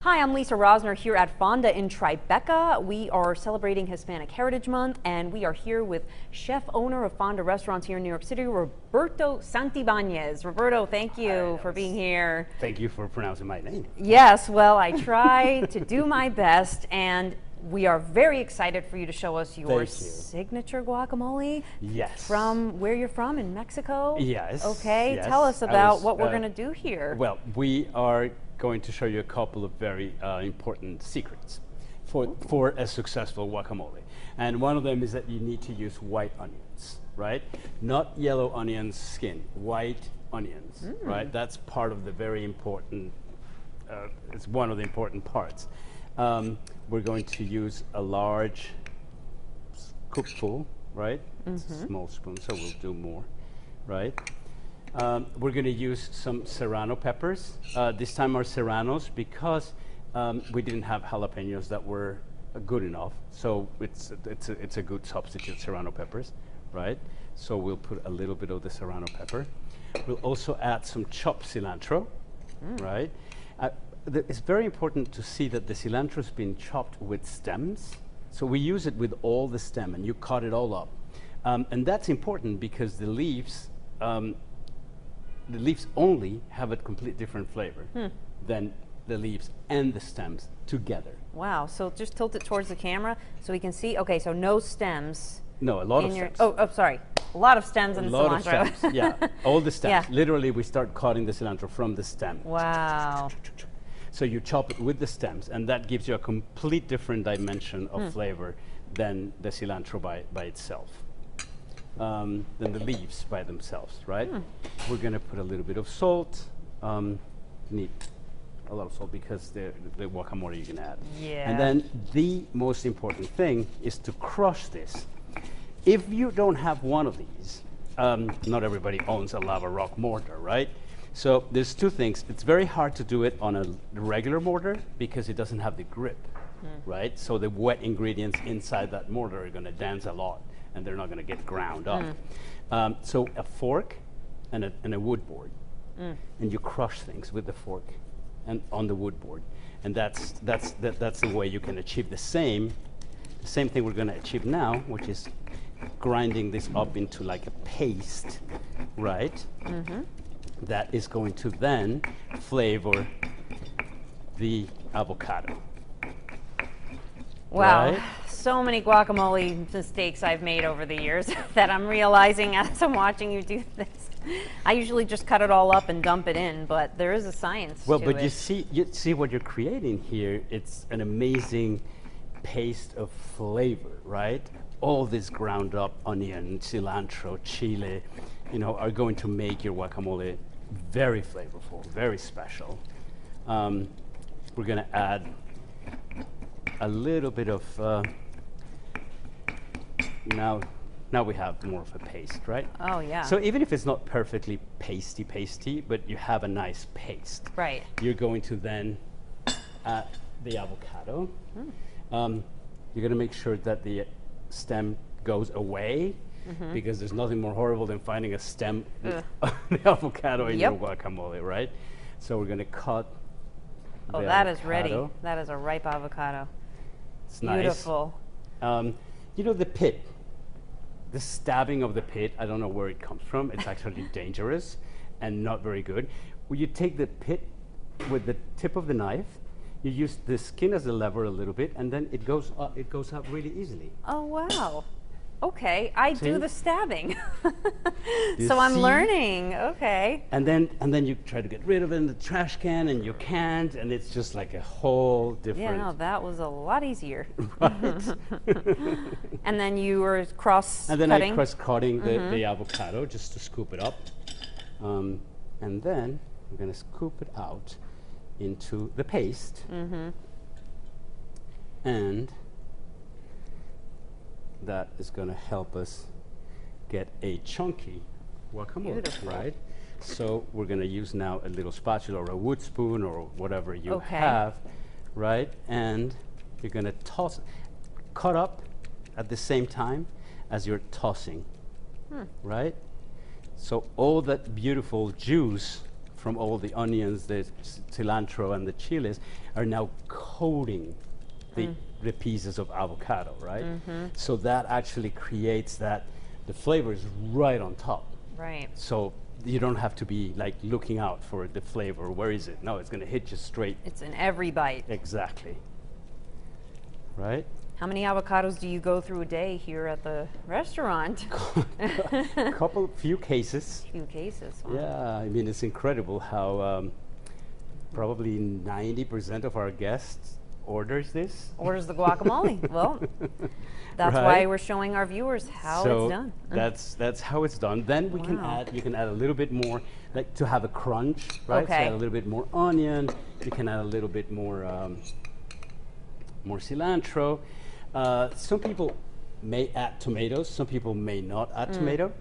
Hi, I'm Lisa Rosner here at Fonda in Tribeca. We are celebrating Hispanic Heritage Month, and we are here with chef owner of Fonda restaurants here in New York City, Roberto Santibáñez. Roberto, thank you for being here. Thank you for pronouncing my name. Yes, well, I try to do my best, and we are very excited for you to show us your signature guacamole. Yes. From where you're from, in Mexico? Yes. Okay, yes. tell us about what we're going to do here. Well, we are going to show you a couple of very important secrets for a successful guacamole. And one of them is that you need to use white onions, right? Not yellow onions skin, white onions, right? That's part of the very important, it's one of the important parts. We're going to use a large scoopful, right? It's a small spoon, so we'll do more, right? We're going to use some serrano peppers. This time our serranos, because we didn't have jalapenos that were good enough, so it's a good substitute, serrano peppers, right? So we'll put a little bit of the serrano pepper. We'll also add some chopped cilantro, right? It's very important to see that the cilantro has been chopped with stems. So we use it with all the stem, and you cut it all up. And that's important because the leaves only have a complete different flavor than the leaves and the stems together. Wow, so just tilt it towards the camera so we can see. Okay, so no stems. No, a lot of stems. Oh, sorry. A lot of stems in the cilantro. A lot of stems, yeah. All the stems. Yeah. Literally, we start cutting the cilantro from the stem. Wow. So you chop it with the stems, and that gives you a complete different dimension of flavor than the cilantro by itself. Than the leaves by themselves, right? We're going to put a little bit of salt. Need a lot of salt because the guacamole you can add. Yeah. And then the most important thing is to crush this. If you don't have one of these, not everybody owns a lava rock mortar, right? So there's two things. It's very hard to do it on a regular mortar because it doesn't have the grip, right? So the wet ingredients inside that mortar are going to dance a lot, and they're not going to get ground up. So a fork and a wood board, and you crush things with the fork and on the wood board, and that's the way you can achieve the same thing we're going to achieve now, which is grinding this up into like a paste, right? That is going to then flavor the avocado. Wow. Right? So many guacamole mistakes I've made over the years that I'm realizing as I'm watching you do this. I usually just cut it all up and dump it in, but there is a science to but it. you see what you're creating here. It's an amazing paste of flavor, right? All this ground up onion, cilantro, chile, are going to make your guacamole very flavorful, very special. We're going to add a little bit of now we have more of a paste, right? Oh, yeah. So even if it's not perfectly pasty, but you have a nice paste, right? You're going to then add the avocado. You're going to make sure that the stem goes away, because there's nothing more horrible than finding a stem of the avocado in your guacamole, right? So we're going to cut. Oh, that is ready. That is a ripe avocado. It's beautiful. Nice. The pit, the stabbing of the pit, I don't know where it comes from. It's actually dangerous and not very good. When you take the pit with the tip of the knife, you use the skin as a lever a little bit, and then it goes up really easily. Oh, wow. Okay, I do the stabbing. You so I'm see? learning. Okay. And then you try to get rid of it in the trash can, and you can't, and it's just like a whole different. Yeah, no, that was a lot easier. Right. And then you were cross-cutting. And then I cross-cutting the avocado just to scoop it up, and then I'm going to scoop it out into the paste, and that is going to help us get a chunky guacamole, right? So we're going to use now a little spatula or a wood spoon or whatever you have, right? And you're going to cut up at the same time as you're tossing, right? So all that beautiful juice from all the onions, the cilantro, and the chiles are now coating the pieces of avocado, right? So that actually creates that the flavor is right on top. Right. So you don't have to be like looking out for the flavor. Where is it? No, it's going to hit you straight. It's in every bite. Exactly. Right? How many avocados do you go through a day here at the restaurant? Few cases. Few cases. Wow. Yeah, I mean, it's incredible how probably 90% of our guests orders this. Orders the guacamole. Well, that's Right? why we're showing our viewers how So it's done. that's how it's done. Then we can Wow. add, you can add a little bit more, like to have a crunch, right? So Okay. add a little bit more onion. You can add a little bit more more cilantro. Some people may add tomatoes. Some people may not add tomato.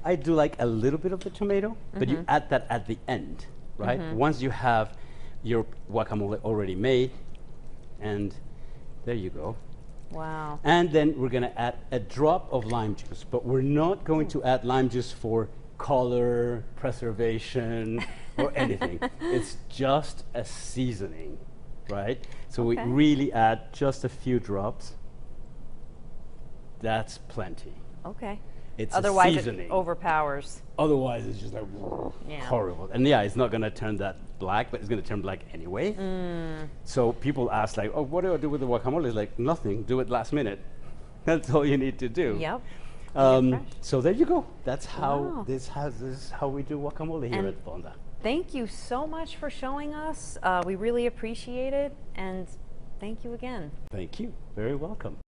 I do like a little bit of the tomato, but you add that at the end, right? Once you have your guacamole already made, and there you go. Wow. And then we're going to add a drop of lime juice, but we're not going to add lime juice for color, preservation, or anything. It's just a seasoning, right? So we Okay. really add just a few drops. That's plenty. Okay. It's Otherwise, a it seasoning. overpowers. Otherwise, it's just like Yeah. horrible. And yeah, it's not going to turn that black, but it's going to turn black anyway. So people ask like, oh, what do I do with the guacamole? It's like, nothing. Do it last minute. That's all you need to do. Yep. Fresh. So there you go. That's how Wow. this is how we do guacamole here And at Fonda. Thank you so much for showing us. We really appreciate it, and thank you again. Thank you. Very welcome.